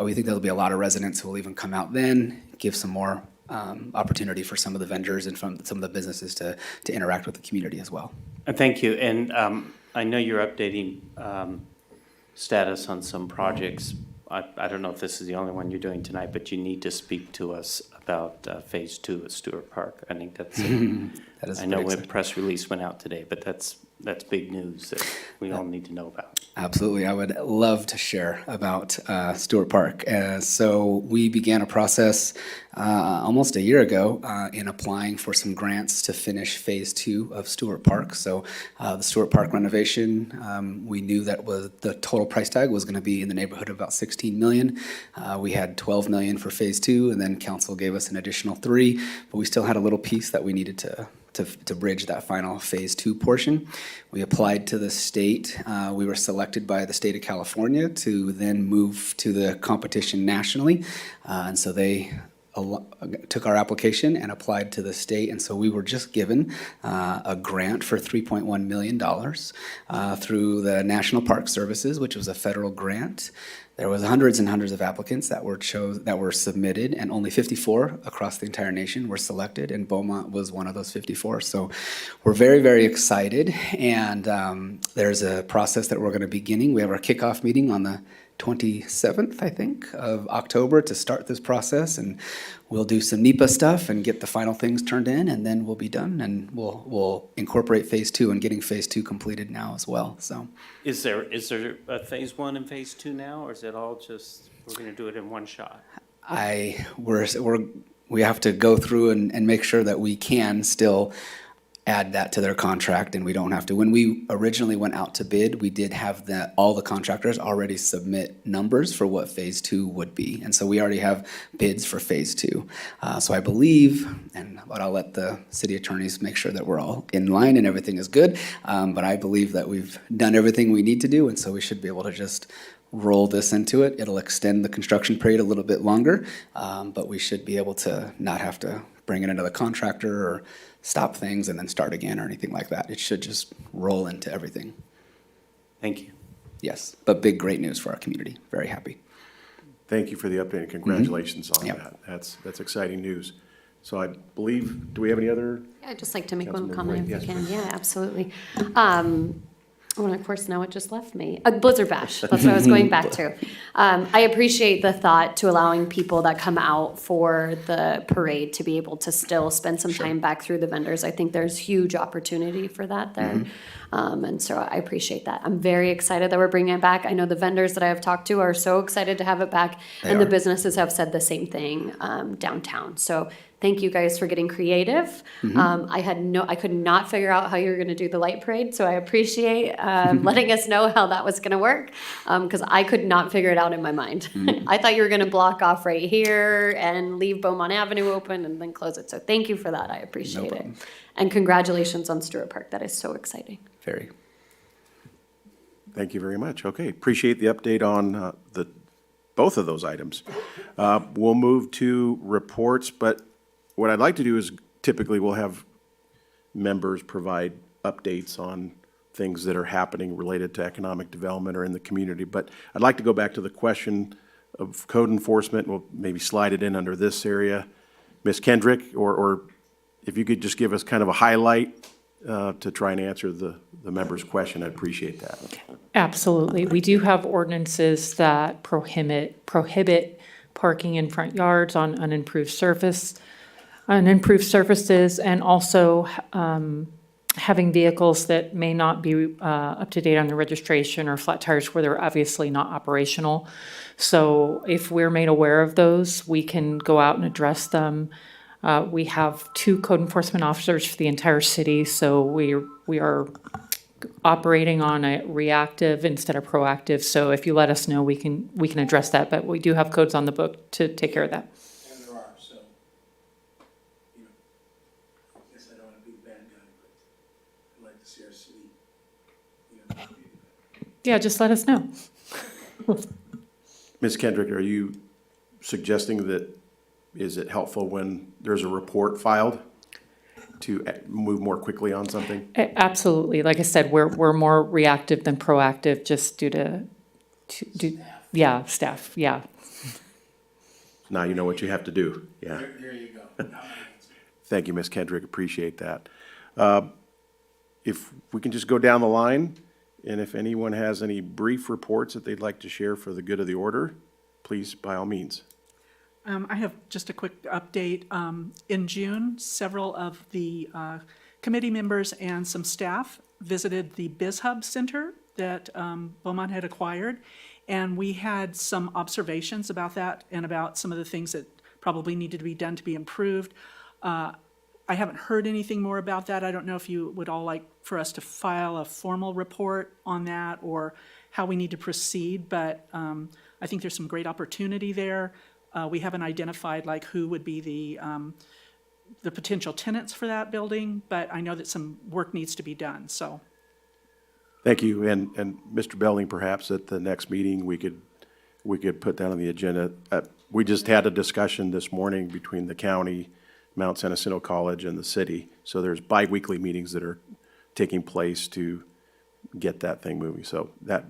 We think there'll be a lot of residents who will even come out then, give some more opportunity for some of the vendors and from some of the businesses to interact with the community as well. Thank you, and I know you're updating status on some projects. I don't know if this is the only one you're doing tonight, but you need to speak to us about Phase 2 at Stewart Park. I think that's, That is I know very a exciting. press release went out today, but that's big news that we all need to know about. Absolutely. I would love to share about Stewart Park. So we began a process almost a year ago in applying for some grants to finish Phase 2 of Stewart Park. So the Stewart Park renovation, we knew that the total price tag was going to be in the neighborhood of about $16 million. We had $12 million for Phase 2, and then council gave us an additional $3 million, but we still had a little piece that we needed to bridge that final Phase 2 portion. We applied to the state. We were selected by the state of California to then move to the competition nationally. And so they took our application and applied to the state. And so we were just given a grant for $3.1 million through the National Park Services, which was a federal grant. There was hundreds and hundreds of applicants that were submitted, and only 54 across the entire nation were selected, and Beaumont was one of those 54. So we're very, very excited, and there's a process that we're going to be beginning. We have our kickoff meeting on the 27th, I think, of October to start this process, and we'll do some NEPA stuff and get the final things turned in, and then we'll be done, and we'll incorporate Phase 2 and getting Phase 2 completed now as well. So, Is there a Phase 1 and Phase 2 now, or is it all just, we're going to do it in one shot? we have to go through and make sure that we can still add that to their contract, and we don't have to. When we originally went out to bid, we did have all the contractors already submit numbers for what Phase 2 would be, and so we already have bids for Phase 2. So I believe, but I'll let the city attorneys make sure that we're all in line and everything is good, but I believe that we've done everything we need to do, and so we should be able to just roll this into it. It'll extend the construction period a little bit longer, but we should be able to not have to bring in another contractor or stop things and then start again or anything like that. It should just roll into everything. Thank you. Yes, but big, great news for our community. Very happy. Thank you for the update and congratulations on Yep. that. That's exciting news. So I believe, do we have any other? Yeah, I'd just like to make one Councilmember comment Ray, if we yes, can. Yeah, absolutely. Well, of course, now it just left me. Blizzard Bash, that's what I was going back to. I appreciate the thought to allowing people that come out for the parade to be able to still spend some time back through the vendors. I think there's huge opportunity for that there. And so I appreciate that. I'm very excited that we're bringing it back. I know the vendors that I have talked to are so excited to have it back. And the businesses have said the same thing downtown. So thank you guys for getting creative. I could not figure out how you were going to do the light parade, so I appreciate letting us know how that was going to work, because I could not figure it out in my mind. I thought you were going to block off right here and leave Beaumont Avenue open and then close it. So thank you for that. I appreciate it. And congratulations on Stewart Park. That is so exciting. Very. Thank you very much. Okay, appreciate the update on both of those items. We'll move to reports, but what I'd like to do is typically we'll have members provide updates on things that are happening related to economic development or in the community. But I'd like to go back to the question of code enforcement. We'll maybe slide it in under this area. Ms. Kendrick, or if you could just give us kind of a highlight to try and answer the member's question. I'd appreciate that. Absolutely. We do have ordinances that prohibit parking in front yards on unimproved surfaces, and also having vehicles that may not be up to date on the registration, or flat tires where they're obviously not operational. So if we're made aware of those, we can go out and address them. We have 2 code enforcement officers for the entire city, so we are operating on a reactive instead of proactive. So if you let us know, we can address that, but we do have codes on the book to take care of that. And there are, so, you know, I guess I don't want to be the bad guy, but I'd like to see our city, you know, not be the bad guy. Yeah, just let us know. Ms. Kendrick, are you suggesting that, is it helpful when there's a report filed to move more quickly on something? Absolutely. Like I said, we're more reactive than proactive, just due to yeah, staff, yeah. Now you know what you have to do. Yeah. There you go. Now I answer. Thank you, Ms. Kendrick. Appreciate that. If we can just go down the line, and if anyone has any brief reports that they'd like to share for the good of the order, please, by all means. I have just a quick update. In June, several of the committee members and some staff visited the BizHub Center that Beaumont had acquired, and we had some observations about that and about some of the things that probably needed to be done to be improved. I haven't heard anything more about that. I don't know if you would all like for us to file a formal report on that or how we need to proceed, but I think there's some great opportunity there. We haven't identified like who would be the potential tenants for that building, but I know that some work needs to be done, so. Thank you. And Mr. Belding, perhaps at the next meeting, we could put that on the agenda. We just had a discussion this morning between the county, Mount San Jacinto College, and the city. So there's bi-weekly meetings that are taking place to get that thing moving. So that,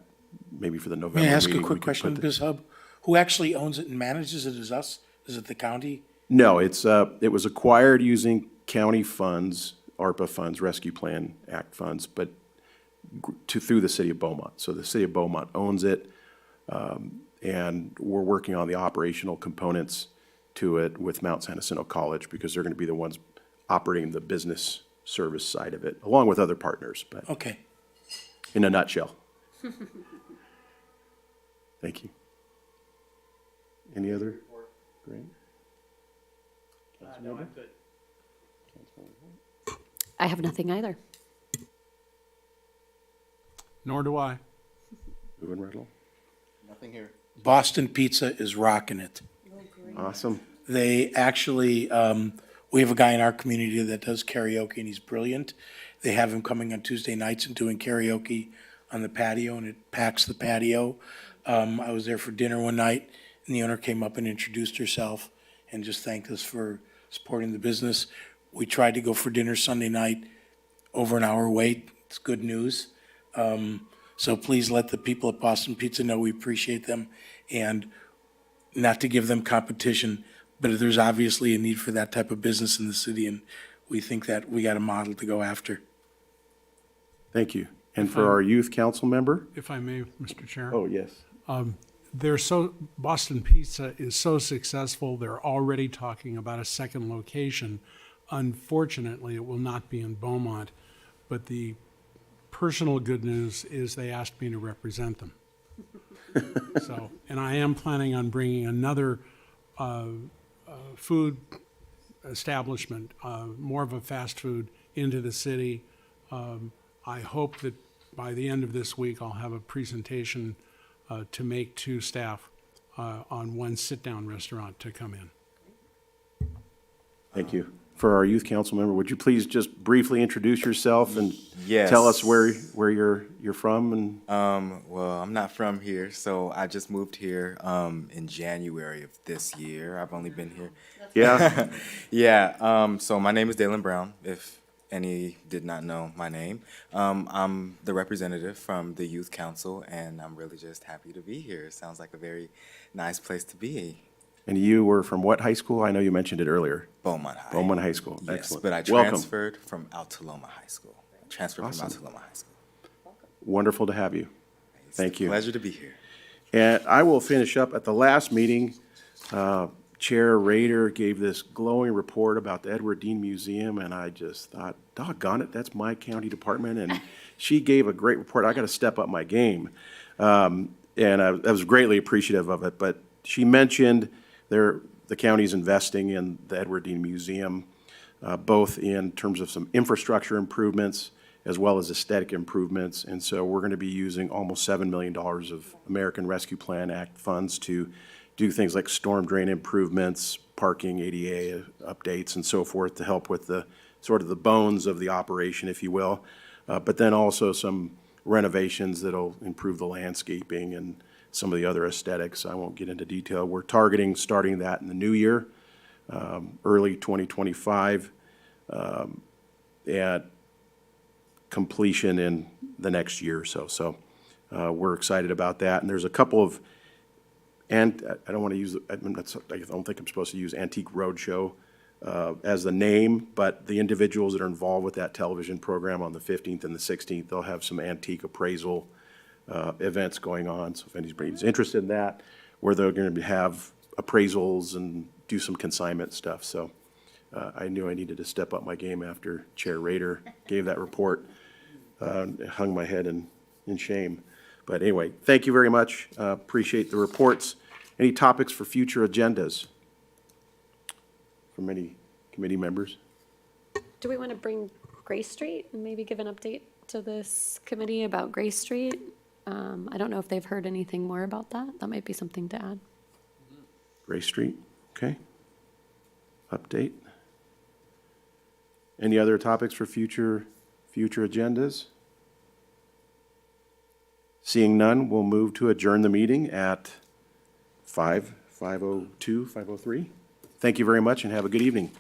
maybe for the November meeting. May I ask a we quick could question, put the- BizHub? Who actually owns it and manages it? Is us? Is it the county? No, it was acquired using county funds, ARPA funds, Rescue Plan Act funds, but through the city of Beaumont. So the city of Beaumont owns it, and we're working on the operational components to it with Mount San Jacinto College, because they're going to be the ones operating the business service side of it, along with other partners, but Okay. in a nutshell. Thank you. Any other? Great. No, I'm good. I have nothing either. Nor do I. Moving right along. Nothing here. Boston Pizza is rocking it. Awesome. They actually, we have a guy in our community that does karaoke, and he's brilliant. They have him coming on Tuesday nights and doing karaoke on the patio, and it packs the patio. I was there for dinner one night, and the owner came up and introduced herself and just thanked us for supporting the business. We tried to go for dinner Sunday night, over an hour wait. It's good news. So please let the people at Boston Pizza know we appreciate them, and not to give them competition, but there's obviously a need for that type of business in the city, and we think that we got a model to go after. Thank you. And for our youth council member? If I may, Mr. Chair. Oh, yes. Boston Pizza is so successful, they're already talking about a second location. Unfortunately, it will not be in Beaumont, but the personal good news is they asked me to represent them. So, and I am planning on bringing another food establishment, more of a fast food, into the city. I hope that by the end of this week, I'll have a presentation to make to staff on one sit-down restaurant to come in. Thank you. For our youth council member, would you please just briefly introduce yourself and Yes. tell us where you're from? And Well, I'm not from here, so I just moved here in January of this year. I've only been here. Yeah. Yeah. So my name is Dalen Brown, if any did not know my name. I'm the representative from the youth council, and I'm really just happy to be here. It sounds like a very nice place to be. And you were from what high school? I know you mentioned it earlier. Beaumont High. Beaumont High School. Yes, Excellent. but I Welcome. transferred from Altaloma High School. Transferred from Awesome. Altaloma High School. Wonderful to have you. It's Thank a you. Pleasure to be here. And I will finish up. At the last meeting, Chair Rader gave this glowing report about the Edward Dean Museum, and I just thought, doggone it, that's my county department. And she gave a great report. I got to step up my game. And I was greatly appreciative of it. But she mentioned the county's investing in the Edward Dean Museum, both in terms of some infrastructure improvements as well as aesthetic improvements. And so we're going to be using almost $7 million of American Rescue Plan Act funds to do things like storm drain improvements, parking, ADA updates, and so forth to help with the sort of the bones of the operation, if you will. But then also some renovations that'll improve the landscaping and some of the other aesthetics. I won't get into detail. We're targeting starting that in the new year, early 2025, at completion in the next year or so. So we're excited about that. And there's a couple of, and I don't want to use, I don't think I'm supposed to use Antique Roadshow as the name, but the individuals that are involved with that television program on the 15th and the 16th, they'll have some antique appraisal events going on. So if anybody's interested in that, where they're going to have appraisals and do some consignment stuff. So I knew I needed to step up my game after Chair Rader gave that report. Hung my head in shame. But anyway, thank you very much. Appreciate the reports. Any topics for future agendas from any committee members? Do we want to bring Gray Street and maybe give an update to this committee about Gray Street? I don't know if they've heard anything more about that. That might be something to add. Gray Street, okay. Update. Any other topics for future agendas? Seeing none, we'll move to adjourn the meeting at 5:02, 5:03. Thank you very much and have a good evening.